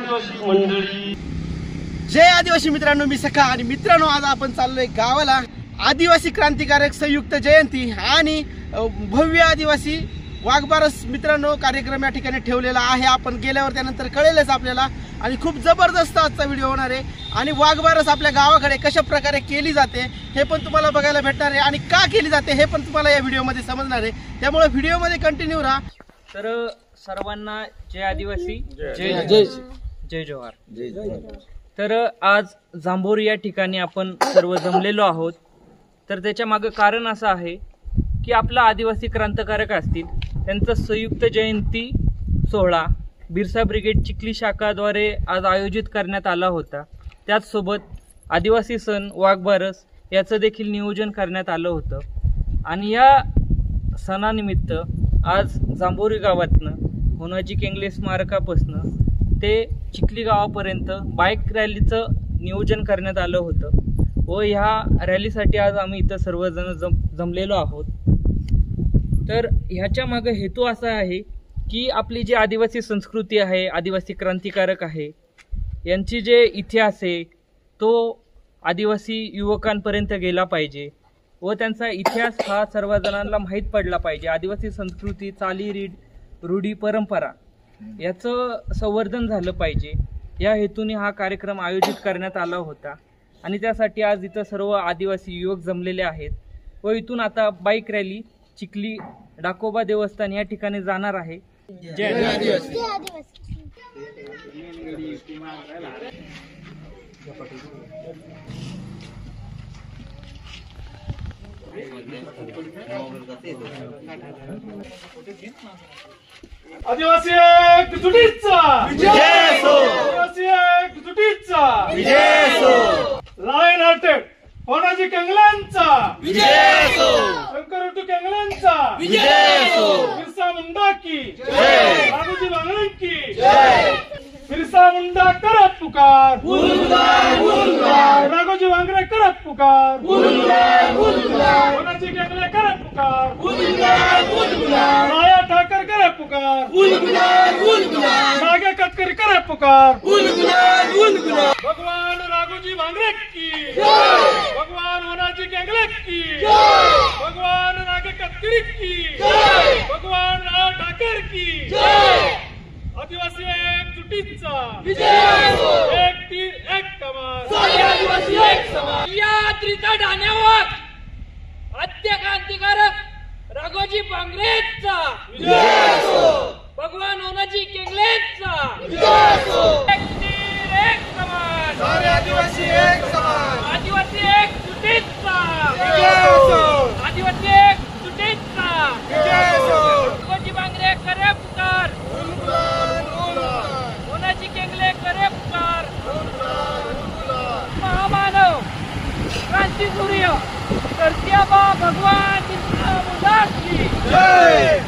आदिवासी मंडळी. जय आदिवासी मित्रांनो, मी सखा. आणि मित्रांनो, आज आपण चाललोय गावाला. आदिवासी क्रांतिकारक संयुक्त जयंती आणि भव्य आदिवासी वाघबारस मित्रांनो कार्यक्रम या ठिकाणी ठेवलेला आहे. आपण गेल्यावर त्यानंतर कळेलच आपल्याला. आणि खूप जबरदस्त आजचा व्हिडिओ होणार आहे. आणि वाघबारस आपल्या गावाकडे कशा प्रकारे केली जाते हे पण तुम्हाला बघायला भेटणार आहे. आणि का केली जाते हे पण तुम्हाला या व्हिडिओमध्ये समजणार आहे. त्यामुळे व्हिडिओमध्ये कंटिन्यू राहा. तर सर्वांना जय आदिवासी, जय जय जय जोहार. तर आज जांभोरी या ठिकाणी आपण सर्व जमलेलो आहोत. तर त्याच्या मागे कारण असं आहे की आपला आदिवासी क्रांतिकारक असतील त्यांचा संयुक्त जयंती सोहळा बिरसा ब्रिगेड चिखली शाखाद्वारे आज आयोजित करण्यात आला होता. त्याचसोबत आदिवासी सण वाघबारस याचं देखील नियोजन करण्यात आलं होतं. आणि या सणानिमित्त आज जांभोरी गावातनं होनाजी केंगले स्मारकापासनं ते चिखली गावापर्यंत बाईक रॅलीचं नियोजन करण्यात आलं होतं. व ह्या रॅलीसाठी आज आम्ही इथं सर्वजण जमलेलो आहोत. तर ह्याच्या मागे हेतू असा आहे की आपली जी आदिवासी संस्कृती आहे, आदिवासी क्रांतिकारक आहे, यांची जे इतिहास आहे तो आदिवासी युवकांपर्यंत गेला पाहिजे व त्यांचा इतिहास हा सर्वजणांना माहीत पडला पाहिजे. आदिवासी संस्कृती, चाली रूढी परंपरा याचं संवर्धन झालं पाहिजे या हेतूने हा कार्यक्रम आयोजित करण्यात आला होता. आणि त्यासाठी आज इथं सर्व आदिवासी युवक जमलेले आहेत. व इथून आता बाईक रॅली चिखली डाकोबा देवस्थान या ठिकाणी जाणार आहे. जय आदिवासी. आदिवासी एकजुटीचा विजय असो. आदिवासी एकजुटीचा विजय असो. लायन हार्टेड होनाजी केंगलांचा विजय असो. शंकरटू केंगलांचा विजय असो. बिरसा मुंडा की जय. राघोजी वांगळे की जय. बिरसा मुंडा करत पुकार, राघोजी वांगरे करत पुकार, होनाजी केंगले करत पुकार, माया ठाकर करत पुकार, नागे कटकरी करत पुकार. भगवान राघोजी वांगरे की, भगवान होनाजी केंगले की, भगवान नागे कटकरी की, भगवान राव ठाकर की. आदिवासी एकजुटीचा एक तीर एक कमान, आदिवासी एक समान. या त्रिता ठाण्यावर आद्य क्रांतिकारक राघोजी बांगरेचा भगवान होनाजी केंगलेचा एक तीर एक समान, आदिवासी एक समान. आदिवासी एक जुटीचा आदिवासी एक जुटीचा राघोजी बांगरे करे पुकार, होनाजी केंगले करे पुकार. महामानव क्रांती सूर्य कर्त्याबा भगवान बिरसा मुंडा की जय.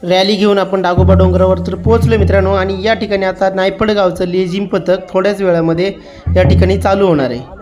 रॅली घेऊन आपण डागोबा डोंगरावर तर पोहोचलो मित्रांनो. आणि या ठिकाणी आता नायपड गावचं लेझिम पथक थोड्याच वेळामध्ये या ठिकाणी चालू होणार आहे.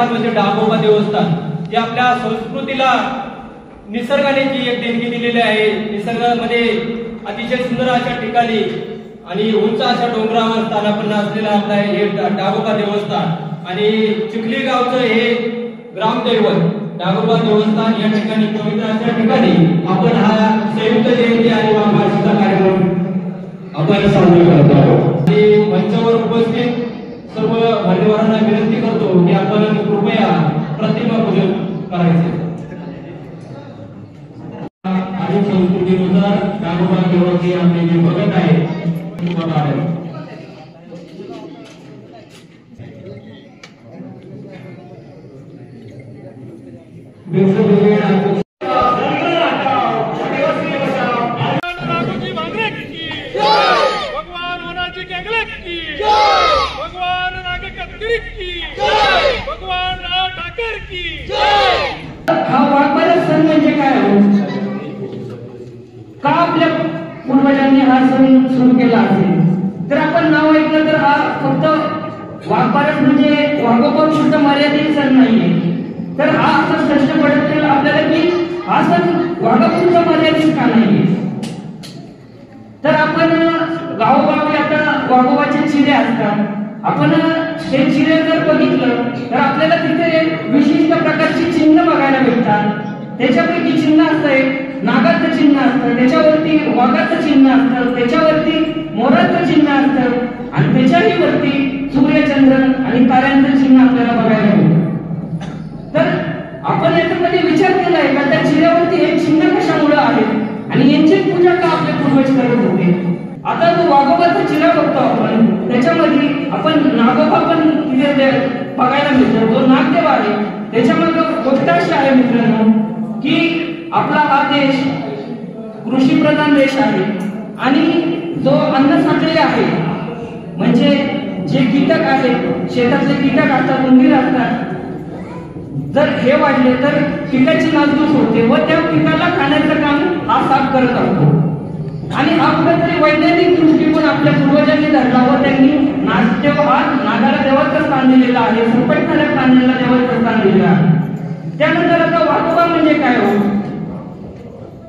म्हणजे डागोबा देवस्थान जे आपल्या संस्कृतीला निसर्गाने जी एक देणगी दिलेली आहे. निसर्गामध्ये अतिशय सुंदर अशा ठिकाणी आणि उंच अशा डोंगरावर स्थानापन्न असलेलं आपलं हे डागोबा देवस्थान आणि चिखली गावचं हे ग्रामदैवत डागोबा देवस्थान या ठिकाणी पवित्र अशा ठिकाणी आपण हा संयुक्त जयंती आणि वार्षिकचा कार्यक्रम आपण साजरा करत आहोत. आणि मंचावर उपस्थित सर्व मान्यवरांना विनंती करतो की आपण कृपया प्रतिमा पूजन करायचे. आणि संस्कृतीनुसार डागोबा देवाची आपले जे भगत आहे भगवान होनाजी केंगले की भगवान नाग कत्तरी की भगवान राव ठाकर की. हा वाघबारस सण म्हणजे काय का आपल्या पूर्वजांनी हा सण सुरू केला असेल तर आपण नाव ऐकलं तर हा फक्त वाघबारस म्हणजे वाघोबा शुद्ध मर्यादित सण नाहीये. तर हा असं प्रश्न पडत आपल्याला की हा सण वाघोबा मर्यादित का नाहीये. तर आपण गावोगावी आता वाघोबाचे चिरे असतात. आपण ते चिरे जर बघितलं तर आपल्याला तिथे विशिष्ट प्रकारची चिन्ह बघायला भेटतात. त्याच्यापैकी चिन्ह असतं नागाचं चिन्ह असतं, त्याच्यावरती वाघाचं चिन्ह असतं, त्याच्यावरती मोराचं चिन्ह असतं आणि त्याच्याही वरती सूर्यचंद्र आणि ताऱ्यांचं चिन्ह आपल्याला बघायला भेटतं. तर आपण याच्यामध्ये विचार केलाय का त्या चिन्हावरती हे चिन्ह कशामुळे आहेत आणि यांची पूजा का आपले पूर्वज करत होते. आता जो वाघोबाचा चिन्ह बघतो आपण त्याच्यामध्ये आपण नागोबा पण बघायला मिळतो, तो नागदेव आहे. त्याच्यामध्ये गोष्ट अशी आहे मित्रांनो की आपला हा देश कृषीप्रधान देश आहे आणि जो अन्न साखळी आहे म्हणजे जे कीटक आहेत, शेतातले कीटक असतात, उंदीर असतात, जर हे वाढले तर पिकाची नासधूस होते व त्या पिकाला खाण्याचं काम हा साप करत असतो. आणि हा कुठेतरी वैज्ञानिक दृष्टिकोन आपल्या पूर्वजांनी धरला व त्यांनी नागदेव हा नागाला देवाचं स्थान दिलेलं आहे, संकटणाऱ्या प्राण्यांना देवाचं स्थान दिलेलं आहे. त्यानंतर आता वाघोबा म्हणजे काय हो?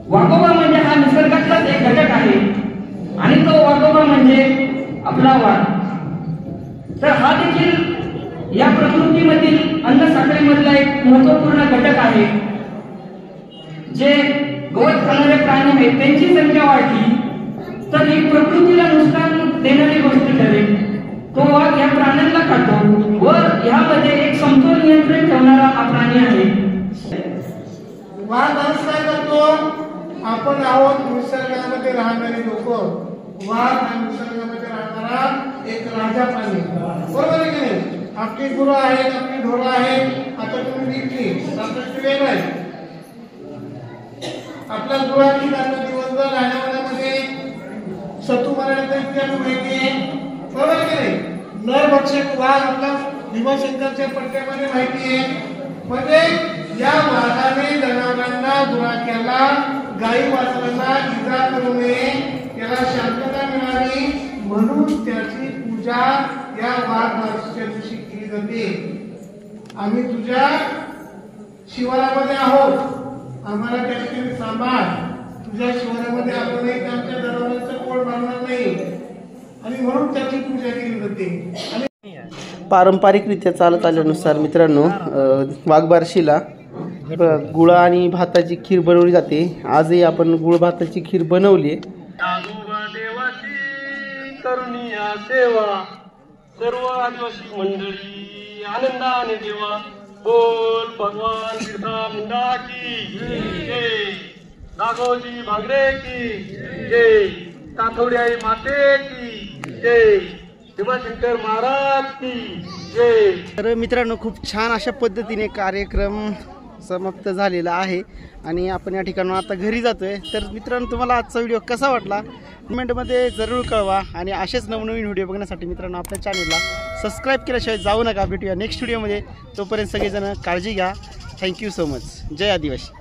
वाघोबा म्हणजे हा निसर्गातलाच एक घटक आहे आणि तो वाघोबा म्हणजे आपला वाघ. तर हा देखील या प्रकृतीमधील अन्न साखळीमधला एक महत्वपूर्ण घटक आहे. जे गवत खाणारे प्राणी आहेत त्यांची संख्या वाढली तर ही प्रकृतीला नुकसान देणारी गोष्ट ठरेल. तो वाघ या प्राण्यांना खातो व यामध्ये एक समतोल नियंत्रण ठेवणारा हा प्राणी आहे. वाघ काय करतो? आपण आहोत निसर्गामध्ये राहणारे लोक. वाघ हा निसर्गामध्ये राहणारा एक राजा प्राणी, बरोबर आहे की नाही? आपली गुरं आहेत, आपली ढोरं आहेत, आता तुम्ही विकली आपलं वेगळं आहे. आपल्या गुरांनी त्यांना दिवसभर राहण्यामध्ये सतू बनायला इतिहास माहिती आहे, बरोबर आहे की नाही? नरभक्षक वाघ आपला भीमाशंकरच्या पट्ट्यामध्ये माहिती आहे. म्हणजे या वाघाने जनावरांना, गुराख्याला, गाई वासरांना इजा करू नये, त्याला शांतता मिळावी म्हणून त्याची पूजा या वाघ बारशीच्या दिवशी केली जाते. आम्ही तुझ्या शिवारामध्ये आहोत, आम्हाला त्या ठिकाणी सांभाळ. तुझ्या शिवारामध्ये आलो नाही तर आमच्या जनावरांचं पोट भरणार नाही आणि म्हणून त्याची पूजा केली जाते. पारंपरिकरित्या चालत आल्यानुसार मित्रांनो वाघबारशीला गुळ आणि भाताची खीर बनवली जाते. आजही आपण गुळ भाताची खीर बनवली. करुणिया सेवा सर्व आदिवासी मंडळी आनंदाने देवा. बोल भगवान बिरसा मुंडा की जय, नागोजी भांगरे की जय, ताथोडी आई माते की जय, भीमाशंकर महाराज की जय. तर मित्रांनो खूप छान अशा पद्धतीने कार्यक्रम समाप्त झालेला आहे आणि आपण या ठिकाणून आता घरी जातोय. तर मित्रांनो तुम्हाला आजचा व्हिडिओ कसा वाटला कमेंटमध्ये जरूर कळवा आणि असेच नवनवीन व्हिडिओ बघण्यासाठी मित्रांनो आपल्या चॅनलला सबस्क्राईब केल्याशिवाय जाऊ नका. भेटूया नेक्स्ट व्हिडिओमध्ये. तोपर्यंत सगळेजण काळजी घ्या. Thank you so much. जय आदिवासी.